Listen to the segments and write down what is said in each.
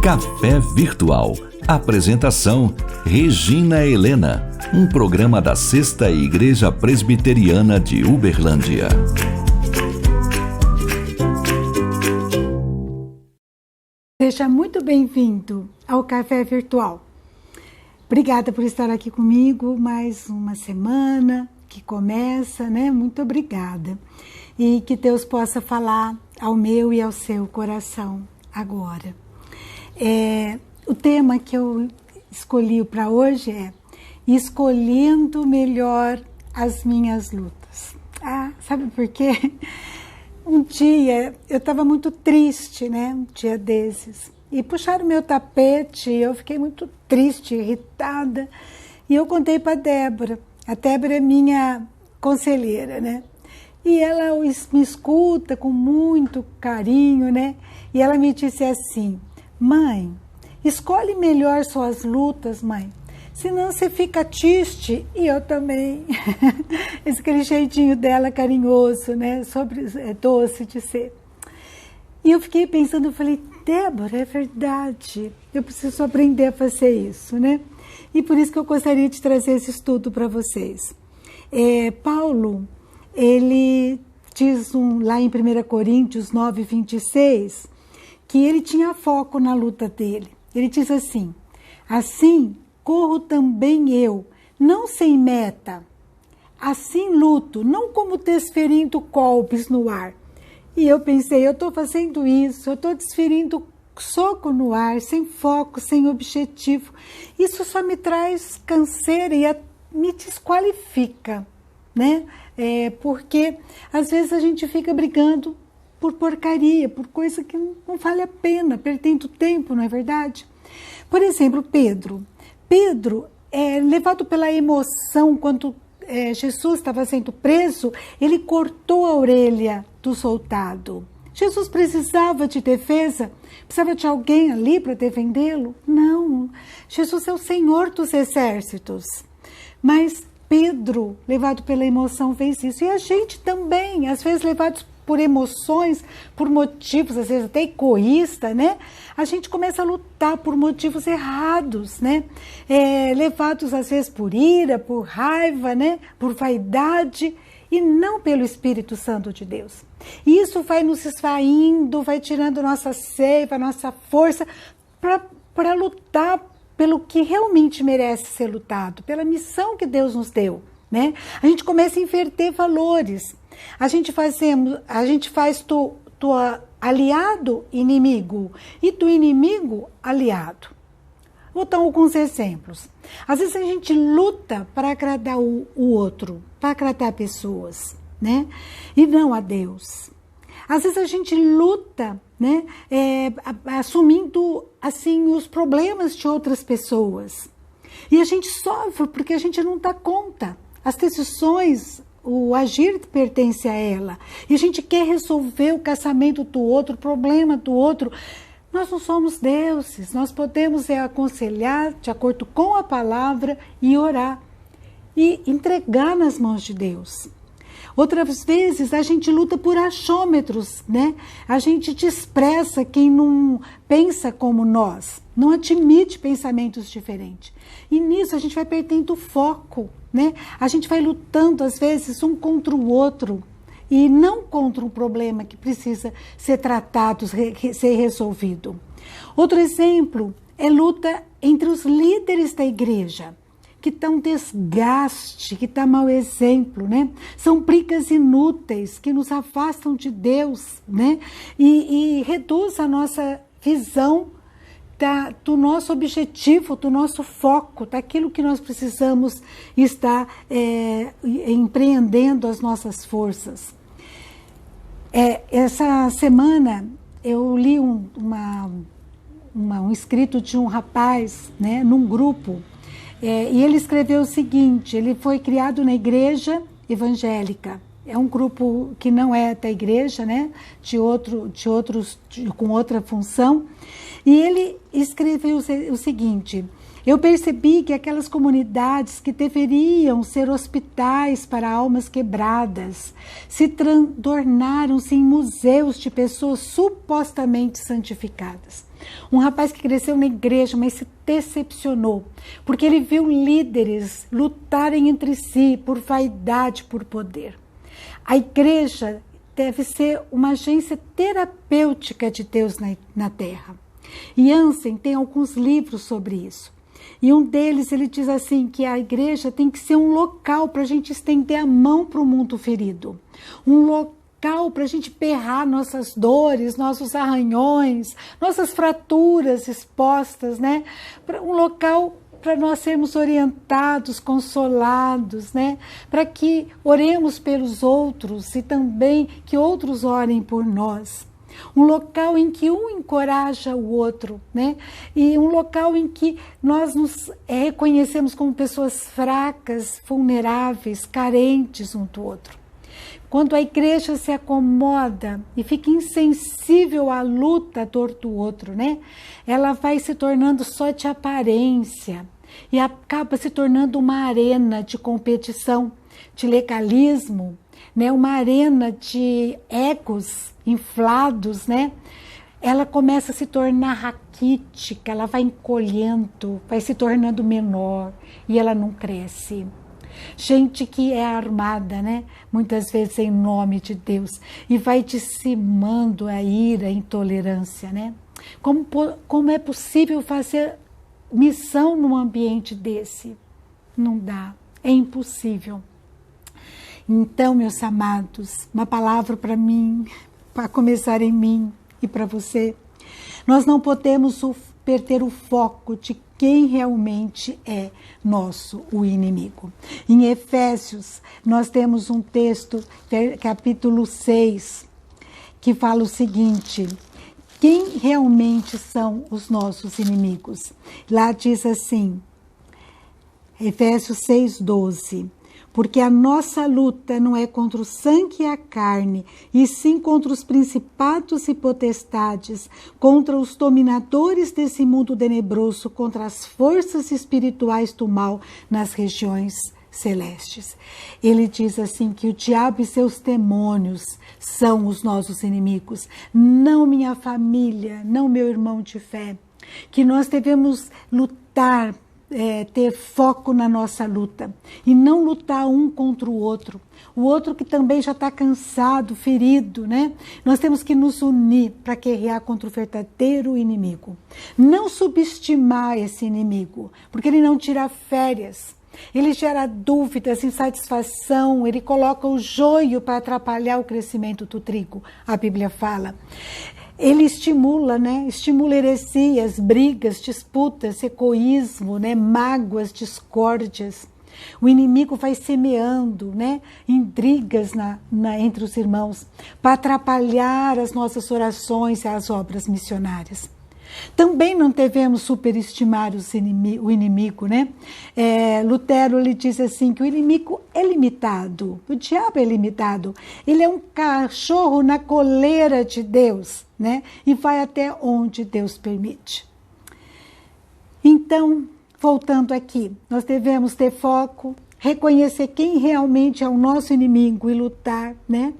Café Virtual. Apresentação: Regina Helena. Um programa da Sexta Igreja Presbiteriana de Uberlândia. Seja muito bem-vindo ao Café Virtual. Obrigada por estar aqui comigo, mais uma semana que começa, né? Muito obrigada. E que Deus possa falar ao meu e ao seu coração agora. O tema que eu escolhi para hoje é escolhendo melhor as minhas lutas. Sabe por quê? Um dia eu estava muito triste, né? Um dia desses. E puxaram meu tapete, eu fiquei muito triste, irritada. E eu contei para a Débora. A Débora é minha conselheira, né? E ela me escuta com muito carinho, né? E ela me disse assim: mãe, escolhe melhor suas lutas, mãe. Senão você fica triste. E eu também. Aquele jeitinho dela carinhoso, né? Doce de ser. E eu fiquei pensando, eu falei, Débora, é verdade. Eu preciso aprender a fazer isso, né? E por isso que eu gostaria de trazer esse estudo para vocês. Paulo, ele diz lá em 1 Coríntios 9, 26, que ele tinha foco na luta dele. Ele diz assim: assim corro também eu, não sem meta. Assim luto, não como desferindo golpes no ar. E eu pensei, eu estou fazendo isso, eu estou desferindo soco no ar, sem foco, sem objetivo. Isso só me traz canseira e me desqualifica, né? Porque às vezes a gente fica brigando por porcaria, por coisa que não vale a pena, perdendo tempo, não é verdade? Por exemplo, Pedro, levado pela emoção, quando Jesus estava sendo preso, ele cortou a orelha do soldado. Jesus precisava de defesa? Precisava de alguém ali para defendê-lo? Não, Jesus é o Senhor dos exércitos. Mas Pedro, levado pela emoção, fez isso. E a gente também, às vezes levados por emoções, por motivos, às vezes até egoísta, né? A gente começa a lutar por motivos errados, né? Levados às vezes por ira, por raiva, né? Por vaidade, e não pelo Espírito Santo de Deus. E isso vai nos esvaindo, vai tirando nossa seiva, nossa força para lutar pelo que realmente merece ser lutado, pela missão que Deus nos deu, né? A gente começa a inverter valores. A gente faz do aliado inimigo e do inimigo aliado. Vou dar alguns exemplos. Às vezes a gente luta para agradar o outro, para agradar pessoas, né? E não a Deus. Às vezes a gente luta, né? Assumindo assim os problemas de outras pessoas. E a gente sofre porque a gente não dá conta. As decisões, o agir pertence a ela. E a gente quer resolver o casamento do outro, o problema do outro. Nós não somos deuses. Nós podemos aconselhar de acordo com a palavra e orar. E entregar nas mãos de Deus. Outras vezes a gente luta por achômetros, né? A gente despreza quem não pensa como nós. Não admite pensamentos diferentes. E nisso a gente vai perdendo o foco, né? A gente vai lutando, às vezes, um contra o outro e não contra um problema que precisa ser tratado, ser resolvido. Outro exemplo é luta entre os líderes da igreja, que está um desgaste, que está mau exemplo, né? São brigas inúteis que nos afastam de Deus, né? E reduz a nossa visão do nosso objetivo, do nosso foco, daquilo que nós precisamos estar empreendendo as nossas forças. Essa semana eu li um escrito de um rapaz, né, num grupo, e ele escreveu o seguinte: ele foi criado na igreja evangélica. É um grupo que não é da igreja, né? Com outra função. E ele escreveu o seguinte: Eu percebi que aquelas comunidades que deveriam ser hospitais para almas quebradas se tornaram-se em museus de pessoas supostamente santificadas. Um rapaz que cresceu na igreja, mas se decepcionou, porque ele viu líderes lutarem entre si por vaidade, por poder. A igreja deve ser uma agência terapêutica de Deus na terra. E Anselm tem alguns livros sobre isso. E um deles, ele diz assim, que a igreja tem que ser um local para a gente estender a mão para o mundo ferido. Um local para a gente berrar nossas dores, nossos arranhões, nossas fraturas expostas, né? Um local para nós sermos orientados, consolados, né? Para que oremos pelos outros e também que outros orem por nós. Um local em que um encoraja o outro, né? E um local em que nós nos reconhecemos como pessoas fracas, vulneráveis, carentes um do outro. Quando a igreja se acomoda e fica insensível à luta, à dor do outro, né? Ela vai se tornando só de aparência e acaba se tornando uma arena de competição, de legalismo, né? Uma arena de egos inflados, né? Ela começa a se tornar raquítica, ela vai encolhendo, vai se tornando menor e ela não cresce. Gente que é armada, né? Muitas vezes em nome de Deus, e vai dissipando a ira, a intolerância, né? Como é possível fazer missão num ambiente desse? Não dá, é impossível. Então, meus amados, uma palavra para mim, para começar em mim e para você. Nós não podemos perder o foco de quem realmente é o inimigo. Em Efésios, nós temos um texto, capítulo 6, que fala o seguinte: quem realmente são os nossos inimigos? Lá diz assim, Efésios 6:12. Porque a nossa luta não é contra o sangue e a carne, e sim contra os principados e potestades, contra os dominadores desse mundo tenebroso, contra as forças espirituais do mal nas regiões celestes. Ele diz assim que o diabo e seus demônios são os nossos inimigos, não minha família, não meu irmão de fé. Que nós devemos lutar, ter foco na nossa luta e não lutar um contra o outro que também já está cansado, ferido, né? Nós temos que nos unir para guerrear contra o verdadeiro inimigo, não subestimar esse inimigo, porque ele não tira férias, ele gera dúvidas, insatisfação, ele coloca o joio para atrapalhar o crescimento do trigo, a Bíblia fala. Ele estimula, né? Estimula heresias, brigas, disputas, egoísmo, né? Mágoas, discórdias. O inimigo vai semeando, né? Intrigas entre os irmãos para atrapalhar as nossas orações e as obras missionárias. Também não devemos superestimar o inimigo, né? Lutero ele diz assim que o inimigo é limitado, o diabo é limitado, ele é um cachorro na coleira de Deus, né? E vai até onde Deus permite. Então, voltando aqui, nós devemos ter foco, reconhecer quem realmente é o nosso inimigo e lutar, né?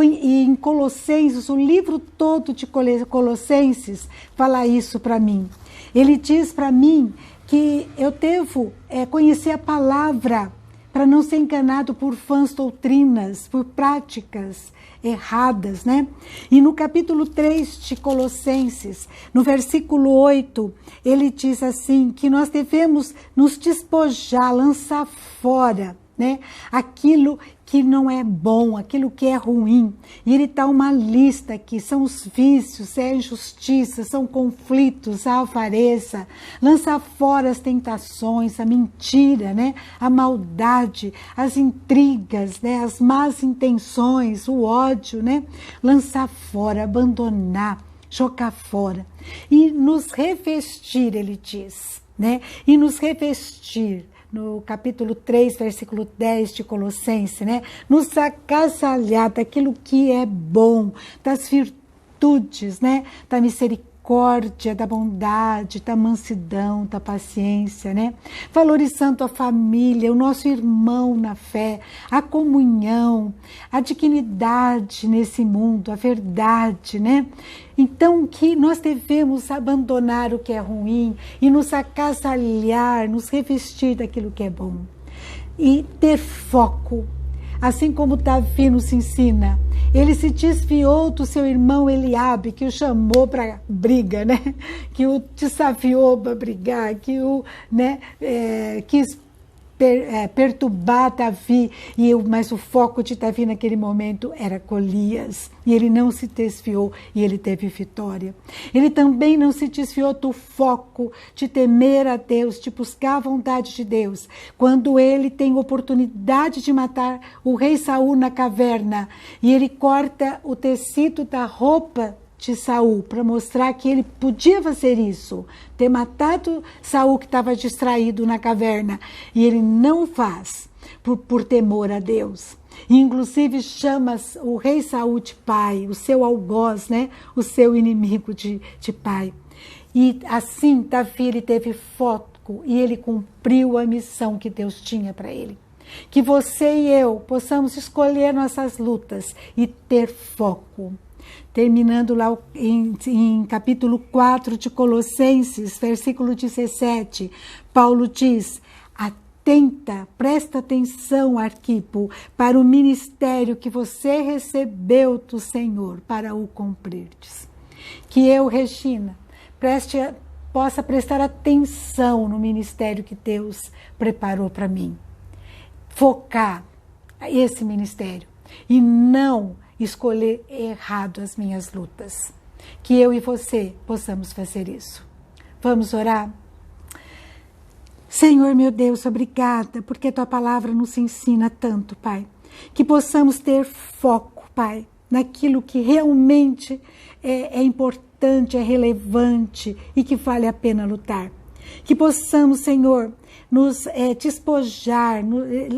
E em Colossenses, o livro todo de Colossenses fala isso para mim. Ele diz para mim que eu devo conhecer a palavra para não ser enganado por vãs doutrinas, por práticas erradas, né? E no capítulo 3 de Colossenses, no versículo 8, ele diz assim, que nós devemos nos despojar, lançar fora, né? Aquilo que não é bom, aquilo que é ruim. E ele dá uma lista aqui, são os vícios, é a injustiça, são conflitos, a avareza, lançar fora as tentações, a mentira, né? A maldade, as intrigas, né? As más intenções, o ódio, né? Lançar fora, abandonar, jogar fora. E nos revestir, ele diz, né? E nos revestir, no capítulo 3, versículo 10 de Colossenses, né? Nos agasalhar daquilo que é bom, das virtudes, né? Da misericórdia, misericórdia, da bondade, da mansidão, da paciência, né? Valorizando a família, o nosso irmão na fé, a comunhão, a dignidade nesse mundo, a verdade, né? Então, que nós devemos abandonar o que é ruim e nos agasalhar, nos revestir daquilo que é bom. E ter foco, assim como Davi nos ensina. Ele se desviou do seu irmão Eliabe, que o chamou para briga, né? Que o desafiou para brigar, que o quis perturbar Davi, mas o foco de Davi naquele momento era Golias, e ele não se desviou e ele teve vitória. Ele também não se desviou do foco de temer a Deus, de buscar a vontade de Deus, quando ele tem oportunidade de matar o rei Saul na caverna, e ele corta o tecido da roupa de Saul, para mostrar que ele podia fazer isso, ter matado Saul que estava distraído na caverna, e ele não faz por temor a Deus. E, inclusive chama o rei Saul de pai, o seu algoz, né? O seu inimigo de pai. E assim Davi ele teve foco e ele cumpriu a missão que Deus tinha para ele. Que você e eu possamos escolher nossas lutas e ter foco. Terminando lá em capítulo 4 de Colossenses, versículo 17, Paulo diz: atenta, presta atenção, Arquipo, para o ministério que você recebeu do Senhor, para o cumprirdes. Que eu, Regina, possa prestar atenção no ministério que Deus preparou para mim. Focar esse ministério e não escolher errado as minhas lutas. Que eu e você possamos fazer isso. Vamos orar? Senhor meu Deus, obrigada, porque Tua palavra nos ensina tanto, Pai. Que possamos ter foco, Pai, naquilo que realmente é importante, é relevante e que vale a pena lutar. Que possamos, Senhor, nos despojar,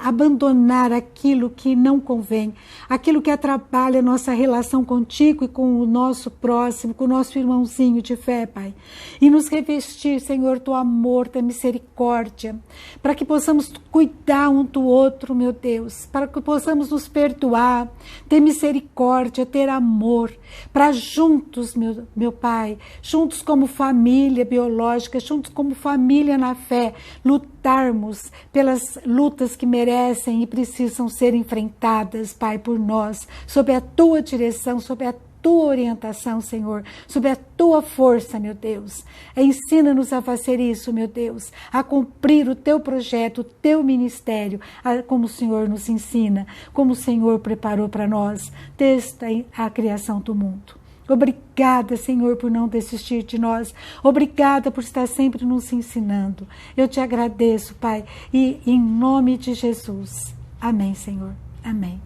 abandonar aquilo que não convém, aquilo que atrapalha a nossa relação contigo e com o nosso próximo, com o nosso irmãozinho de fé, Pai. E nos revestir, Senhor, do amor, da misericórdia, para que possamos cuidar um do outro, meu Deus, para que possamos nos perdoar, ter misericórdia, ter amor, para juntos, meu Pai, juntos como família biológica, juntos como família na fé, lutarmos pelas lutas que merecem e precisam ser enfrentadas, Pai, por nós, sob a Tua direção, sob a Tua orientação, Senhor, sob a Tua força, meu Deus. Ensina-nos a fazer isso, meu Deus, a cumprir o Teu projeto, o Teu ministério, como o Senhor nos ensina, como o Senhor preparou para nós, desde a criação do mundo. Obrigada, Senhor, por não desistir de nós. Obrigada por estar sempre nos ensinando. Eu te agradeço, Pai, e em nome de Jesus. Amém, Senhor. Amém.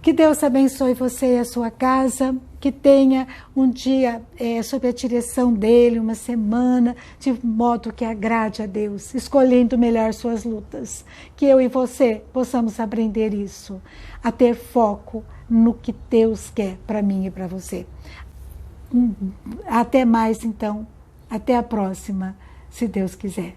Que Deus abençoe você e a sua casa, que tenha um dia sob a direção dele, uma semana, de modo que agrade a Deus, escolhendo melhor suas lutas. Que eu e você possamos aprender isso, a ter foco no que Deus quer para mim e para você. Até mais, então. Até a próxima, se Deus quiser.